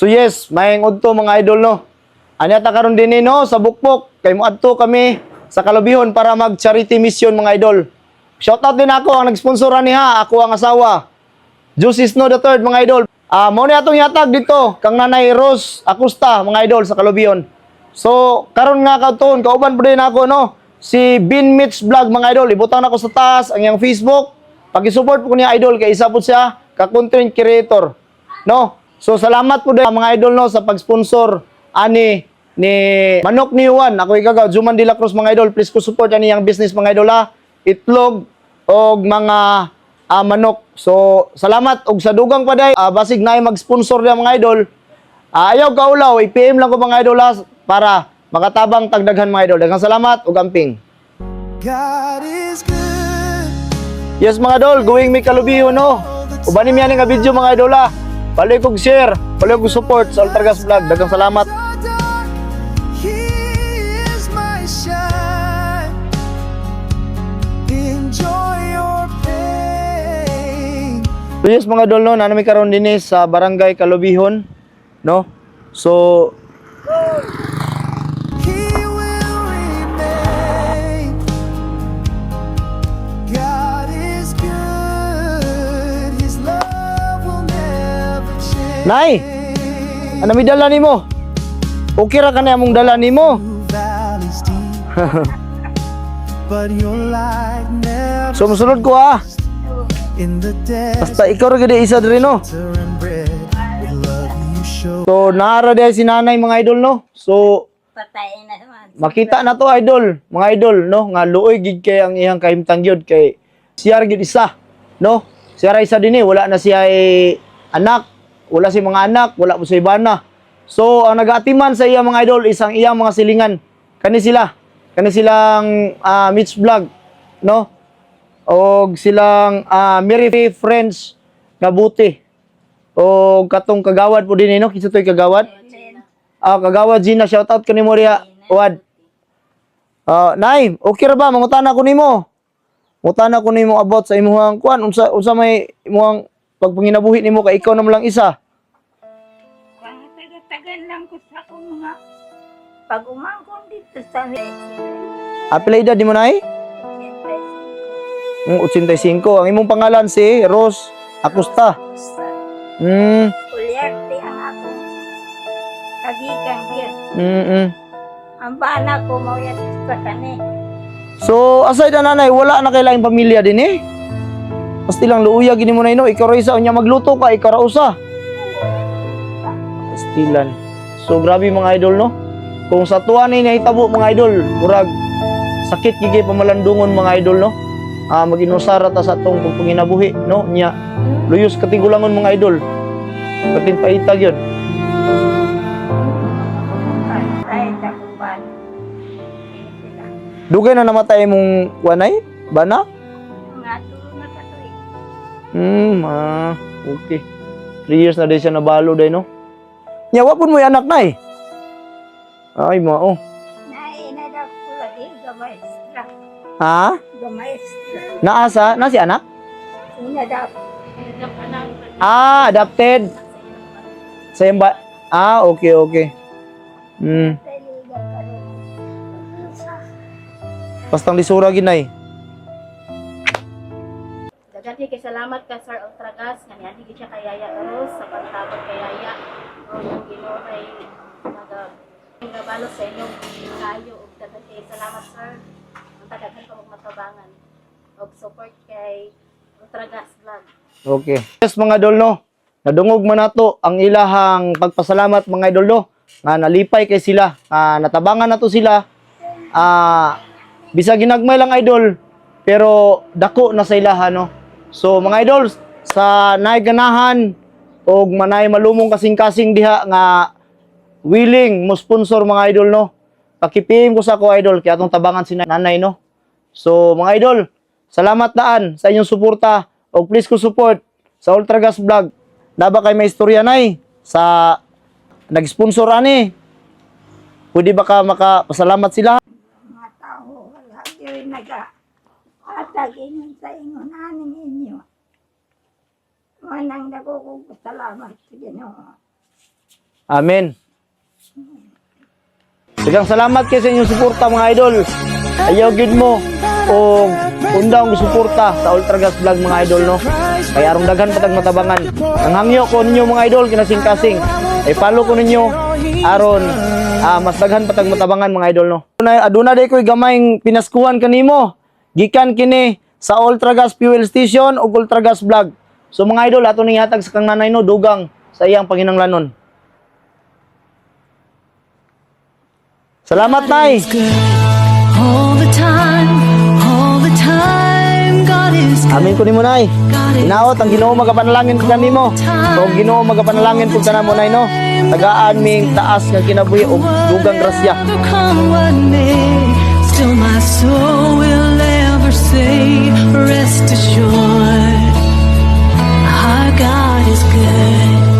So yes, maayong udto mga idol no. Anya ta karon dinhi no sa Bukbok kay moadto kami sa Kalubihon para mag charity mission mga idol. Shoutout din ako ang nag-sponsoran niha, ako ang asawa. Juicy Snow the Third mga idol. Mao ni atong yatag dito kang Nanay Rose Acosta mga idol sa Kalubihon. So karon nga kauton kauban po din ako no si Bin Mitch Vlog mga idol. Ibutang nako sa taas ang iyang Facebook. Pagi-support po niya idol kay isa po siya ka content creator. No? So salamat po din mga idol no sa pag-sponsor ani ni Manok ni Juan. Ako ikagaw Juman de la Cruz mga idol. Please ko support ani yang business mga idol ha. Itlog og mga manok. So salamat og sa dugang pa day basig na mag-sponsor dia mga idol. Ayaw kaulaw, i-PM lang ko mga idol ha, para makatabang tagdaghan mga idol. Daghang salamat ug amping. God is good. Yes mga idol, going mi Kalubihon no. Ubani mi ani nga video mga idol ha. Paloy kog share, paloy kog support sa Ultragas Vlog. Daghang salamat. He is my shine. Enjoy your pain. So yes mga idol no, nanami karon dinhi sa Barangay Kalubihon no. So He will remain. God is good. His love will never change. Nay, ano mi dala nimo? Okay ra kanay among dala nimo. Valleys deep, but your light never So musunod ko ha. in the desert Basta ikaw ra gid isa diri no. and bread. With love you show. So naara diay si nanay mga idol no. So Patayin na naman. makita na to idol, mga idol no, nga luoy gid kay ang iyang kahimtang gyud kay siya ra gid isa no. Siya ra isa dinhi, wala na siya anak, wala si mga anak, wala mo siya bana. So ang nag-atiman sa iya mga idol isang iyang mga silingan. Kani silang Mitch Vlog no. Og silang Merry Friends nga buti. O katong kagawad po dinhi no, kinsa toy kagawad? Kagawad Gina, shoutout kanimo riya. Uwad. Nay, okay ra ba mangutana ko nimo? Mangutana ko nimo about sa imong kuan unsa may imong pagpanginabuhi nimo kay ikaw naman lang isa. Tagal lang ko sa akong mga pag-umangkon dito sa Apila edad nimo nay? 85. Ang imong pangalan si Rose Acosta. Ulyarte ang akong kagikan yun. Ang bana ko mo yan sa kani. So, aside na nanay, wala na kay laing pamilya din eh. Pasti lang luuya gini mo na ino, ikaw ra isa unya magluto ka, ikaw ra usa. Pastilan. So, grabe mga idol no. Kung sa tuwa ni nahitabo mga idol, murag sakit gigi pamalandungon mga idol no. Mag-inusara ta sa atong pagpanginabuhi no nya. Luyos katigulangon mga idol. Katin paitag yun. Kahit akong bana. Dugay na namatay mong wanay? Bana? Nga tulong na katoy. Okay. 3 years na din siya nabalo day no. Nya wa pud mo anak nay. Ay mao. Nainadap ko lagi gamay stra. Ha? Gamay stra. Naasa? Na si anak? Inadap. Adopted. Sa ba? Okay. Taligan ka rin. Bastang lisura ginay. Dagati kay salamat ka Sir Ultragas nga niya siya kayaya Rose sa pagtabag kayaya o yung Ginoo ay nagabalo sa inyong kayo ug dagati salamat Sir ang daghan ka matabangan og support kay Ultragas Vlog. Okay. Yes mga idol no. Nadungog man nato ang ilahang pagpasalamat mga idol no. Nga nalipay kay sila. Natabangan nato sila. Bisa ginagmay lang idol pero dako na sa ilaha no. So mga idol sa naiganahan og manay malumong kasing-kasing diha nga willing mo sponsor mga idol no. Pakipim ko sa ko idol kay atong tabangan si nanay no. So mga idol, salamat daan sa inyong suporta og please ko support sa Ultragas Vlog. Naba kay may istorya nay sa nag-sponsor ani. Pwede ba ka makapasalamat sila? Mga tao, wala yun nag-atag inyo sa inyo nanin inyo. Manang nagkukong salamat sa Ginoo. Amen. Daghang salamat kay sa inyong suporta mga idol. Ayaw gid mo o undang suporta sa Ultragas Vlog mga idol no. Kay arong daghan patag matabangan. Ang hangyo ko ninyo mga idol kinasing-kasing. Ay follow ko ninyo aron mas daghan patag matabangan mga idol no. Aduna day koy gamayng pinaskuhan kanimo. Gikan kini sa Ultragas Fuel Station ug Ultragas Vlog. So mga idol ato ning hatag sa kang nanay no dugang sa iyang panginahanglanon. Salamat, Nay! All the time, God is good. Amin ko ni mo, Nay. Inaot, ang Ginoo magapanalangin ko kanimo. So, Ginoo magapanalangin ko kanamo, Nay, no? Tagaan ming taas nga kinabuhi o dugang grasya. Come what may, still my soul will ever say, rest assured, our God is good.